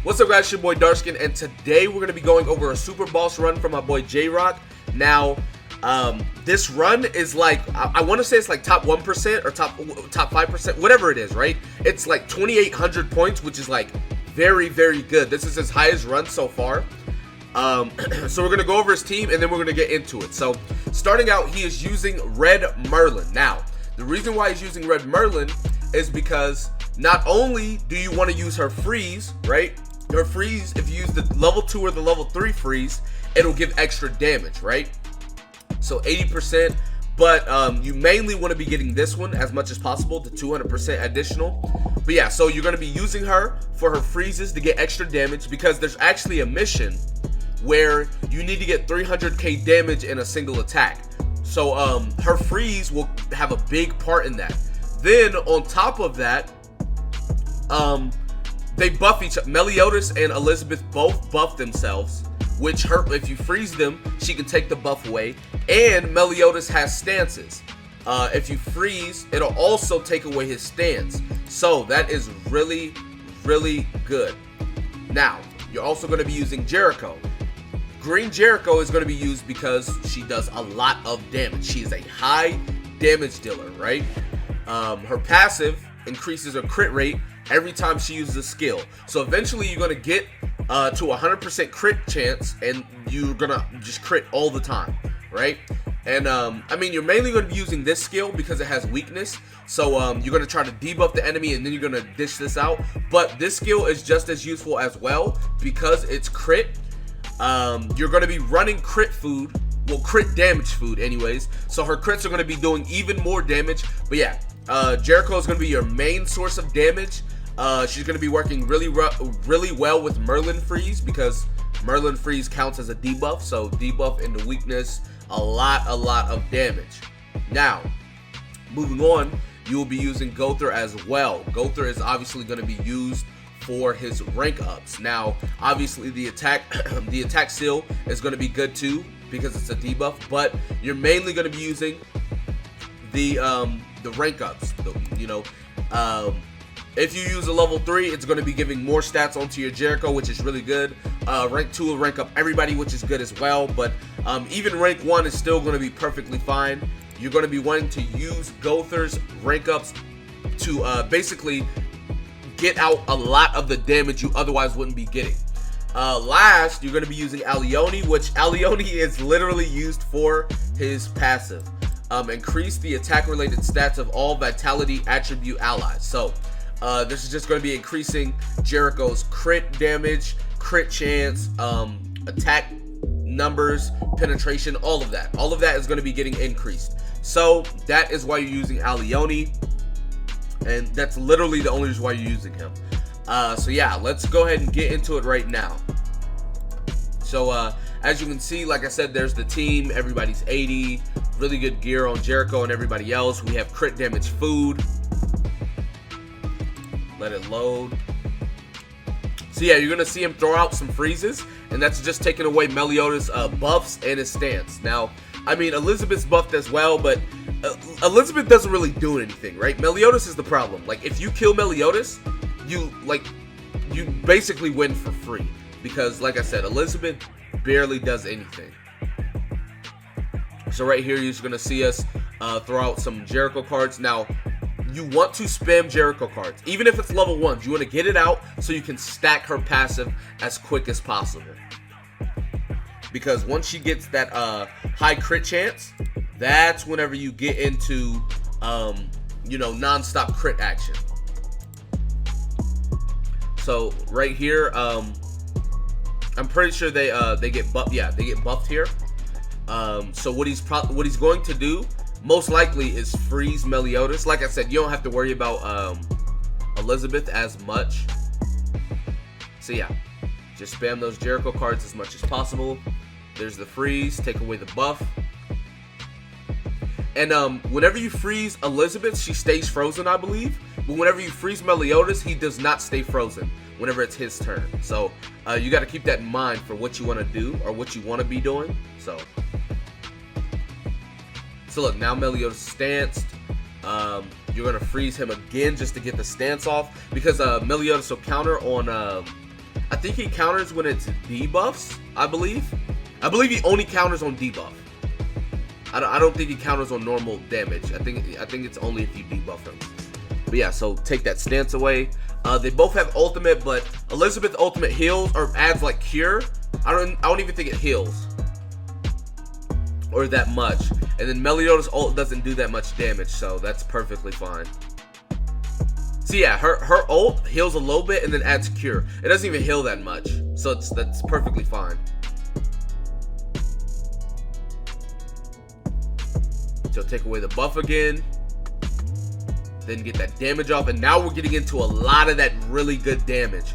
What's up, guys? It's your boy Darkskin, and today we're going to be going over a super boss run from my boy J-Rock. Now, this run is like, I want to say it's like top 1% or top 5%, whatever it is, right? It's like 2,800 points, which is like very, very good. This is his highest run so far. So we're going to go over his team, and then we're going to get into it. So, starting out, he is using Red Merlin. Now, the reason why he's using Red Merlin is because not only do you want to use her freeze, right? Her freeze, if you use the level 2 or the level 3 freeze, it'll give extra damage, right? So 80%, but you mainly want to be getting this one as much as possible, the 200% additional. But yeah, so you're going to be using her for her freezes to get extra damage, because there's actually a mission where you need to get 300k damage in a single attack. So her freeze will have a big part in that. Then on top of that, they buff each other. Meliodas and Elizabeth both buff themselves, which if you freeze them, she can take the buff away. And Meliodas has stances. If you freeze, it'll also take away his stance. So that is really, really good. Now, you're also going to be using Jericho. Green Jericho is going to be used because she does a lot of damage. She is a high damage dealer, right? Her passive increases her crit rate every time she uses a skill. So eventually you're going to get to 100% crit chance, and you're going to just crit all the time, right? And I mean, you're mainly going to be using this skill because it has weakness. So you're going to try to debuff the enemy, and then you're going to dish this out. But this skill is just as useful as well because it's crit. You're going to be running crit food. Well, crit damage food anyways. So her crits are going to be doing even more damage. But yeah, Jericho is going to be your main source of damage. She's going to be working really well with Merlin Freeze, because Merlin Freeze counts as a debuff. So debuff into weakness, a lot of damage. Now, moving on, you will be using Gother as well. Gother is obviously going to be used for his rank ups. Now, obviously the attack seal is going to be good too because it's a debuff, but you're mainly going to be using the rank ups. If you use a level 3, it's going to be giving more stats onto your Jericho, which is really good. Rank 2 will rank up everybody, which is good as well. But even rank 1 is still going to be perfectly fine. You're going to be wanting to use Gother's rank ups to basically get out a lot of the damage you otherwise wouldn't be getting. Last, you're going to be using Alioni, which Alioni is literally used for his passive. Increase the attack-related stats of all Vitality attribute allies. So, this is just going to be increasing Jericho's crit damage, crit chance, attack numbers, penetration, all of that. All of that is going to be getting increased. So, that is why you're using Alioni. And that's literally the only reason why you're using him. So yeah, let's go ahead and get into it right now. So as you can see, like I said, there's the team. Everybody's 80. Really good gear on Jericho and everybody else. We have crit damage food. Let it load. So yeah, you're going to see him throw out some freezes. And that's just taking away Meliodas' buffs and his stance. Now, I mean, Elizabeth's buffed as well, but Elizabeth doesn't really do anything, right? Meliodas is the problem. Like, if you kill Meliodas, you basically win for free. Because, like I said, Elizabeth barely does anything. So right here, you're just going to see us throw out some Jericho cards. Now, you want to spam Jericho cards. Even if it's level 1s, you want to get it out so you can stack her passive as quick as possible. Because once she gets that high crit chance, that's whenever you get into, non-stop crit action. So right here, I'm pretty sure they get buffed. Yeah, they get buffed here. So what he's going to do most likely is freeze Meliodas. Like I said, you don't have to worry about Elizabeth as much. So yeah, just spam those Jericho cards as much as possible. There's the freeze, take away the buff. And whenever you freeze Elizabeth, she stays frozen, I believe. But whenever you freeze Meliodas, he does not stay frozen whenever it's his turn. So you got to keep that in mind for what you want to do or what you want to be doing. So look, now Meliodas stanced. You're going to freeze him again just to get the stance off, because Meliodas will counter on I think he counters when it's debuffs, I believe. I believe he only counters on debuff. I don't think he counters on normal damage. I think it's only if you debuff him. But yeah, so take that stance away. They both have ultimate, but Elizabeth ultimate heals or adds like cure. I don't even think it heals or that much. And then Meliodas ult doesn't do that much damage, so that's perfectly fine. So yeah, her ult heals a little bit and then adds cure. It doesn't even heal that much, so that's perfectly fine. So take away the buff again, then get that damage off, and now we're getting into a lot of that really good damage.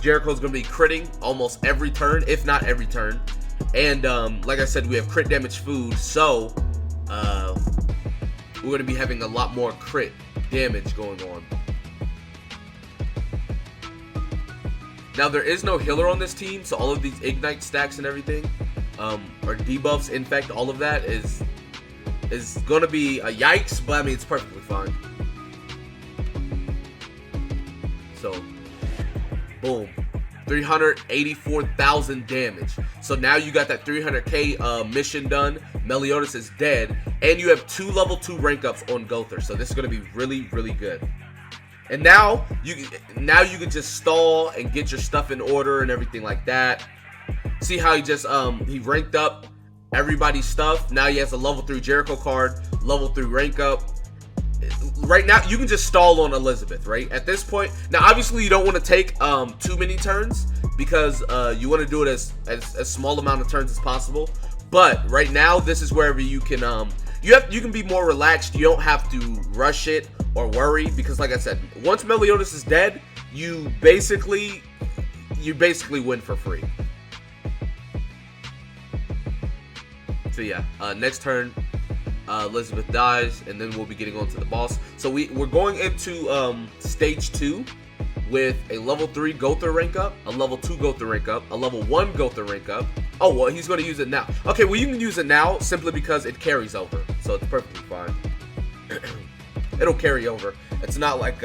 Jericho's gonna be critting almost every turn, if not every turn. And like I said, we have crit damage food, so we're gonna be having a lot more crit damage going on. Now there is no healer on this team, so all of these ignite stacks and everything, or debuffs, infect, all of that is gonna be a yikes, but I mean it's perfectly fine. So boom, 384,000 damage. So now you got that 300k mission done. Meliodas is dead, and you have 2 level 2 rank ups on Gother. So this is gonna be really, really good. And now you can just stall and get your stuff in order and everything like that. See how he just he ranked up everybody's stuff. Now he has a level 3 Jericho card, level 3 rank up. Right now you can just stall on Elizabeth, right? At this point, now obviously you don't want to take too many turns because you want to do it as small amount of turns as possible. But right now this is wherever you can you can be more relaxed. You don't have to rush it or worry, because like I said, once Meliodas is dead, you basically win for free. So yeah, next turn Elizabeth dies, and then we'll be getting on to the boss. So we're going into stage 2 with a level 3 Gother rank up, a level 2 Gother rank up, a level 1 Gother rank up. Oh, well, he's going to use it now. Okay, well, you can use it now simply because it carries over, so it's perfectly fine. It'll carry over. It's not like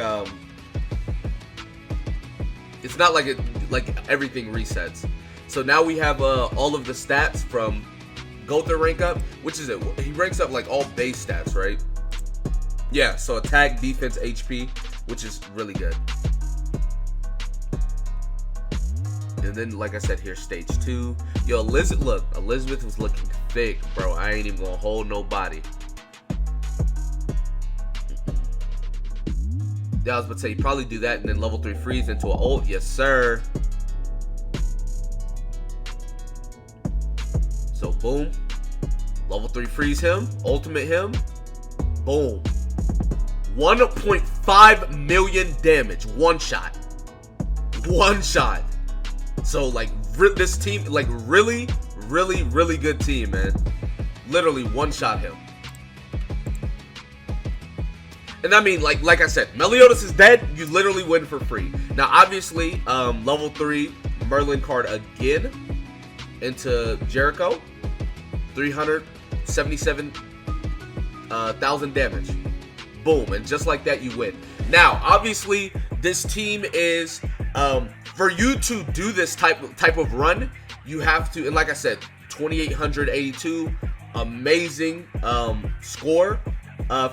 everything resets. So now we have all of the stats from Gother rank up, which is it? He ranks up like all base stats, right? Yeah, so attack, defense, HP, which is really good. And then, like I said, here's stage 2. Yo, Elizabeth was looking thick, bro. I ain't even gonna hold nobody. Yeah, I was about to say, you probably do that and then level 3 freeze into an ult. Yes, sir. So, boom. Level 3 freeze him. Ultimate him. Boom. 1.5 million damage. One shot. One shot. So, like, this team, like, really, really, really good team, man. Literally one shot him. And I mean, like I said, Meliodas is dead. You literally win for free. Now, obviously, level 3 Merlin card again into Jericho. 377,000 damage. Boom, and just like that, you win. Now, obviously, this team is for you to do this type of run, you have to, and like I said, 2,882, amazing score.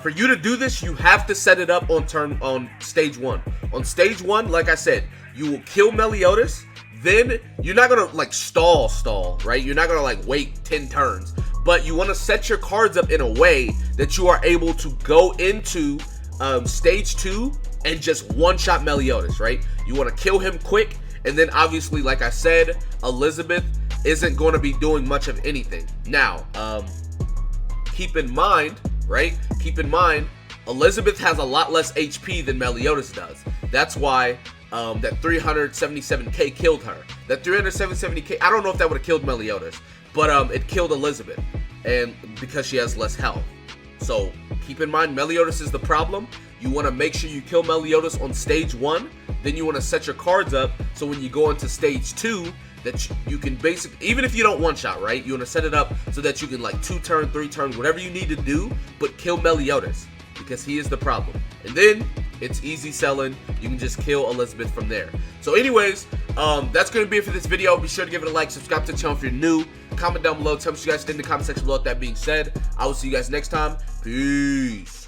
For you to do this, you have to set it up on stage 1. On stage 1, like I said, you will kill Meliodas. Then you're not gonna like stall, right? You're not gonna like wait 10 turns, but you want to set your cards up in a way that you are able to go into stage 2 and just one-shot Meliodas, right? You want to kill him quick, and then obviously, like I said, Elizabeth isn't going to be doing much of anything. Now, keep in mind, right? Keep in mind, Elizabeth has a lot less HP than Meliodas does. That's why that 377k killed her. That 377k, I don't know if that would have killed Meliodas, but it killed Elizabeth, and because she has less health. So keep in mind, Meliodas is the problem. You want to make sure you kill Meliodas on stage 1. Then you want to set your cards up so when you go into stage 2, that you can basically, even if you don't one-shot, right? You want to set it up so that you can like 2 turn, 3 turns, whatever you need to do, but kill Meliodas, because he is the problem. And then it's easy selling. You can just kill Elizabeth from there. So anyways, That's going to be it for this video. Be sure to give it a like, subscribe to the channel if you're new. Comment down below. Tell me what you guys think in the comment section below. With that being said, I will see you guys next time. Peace.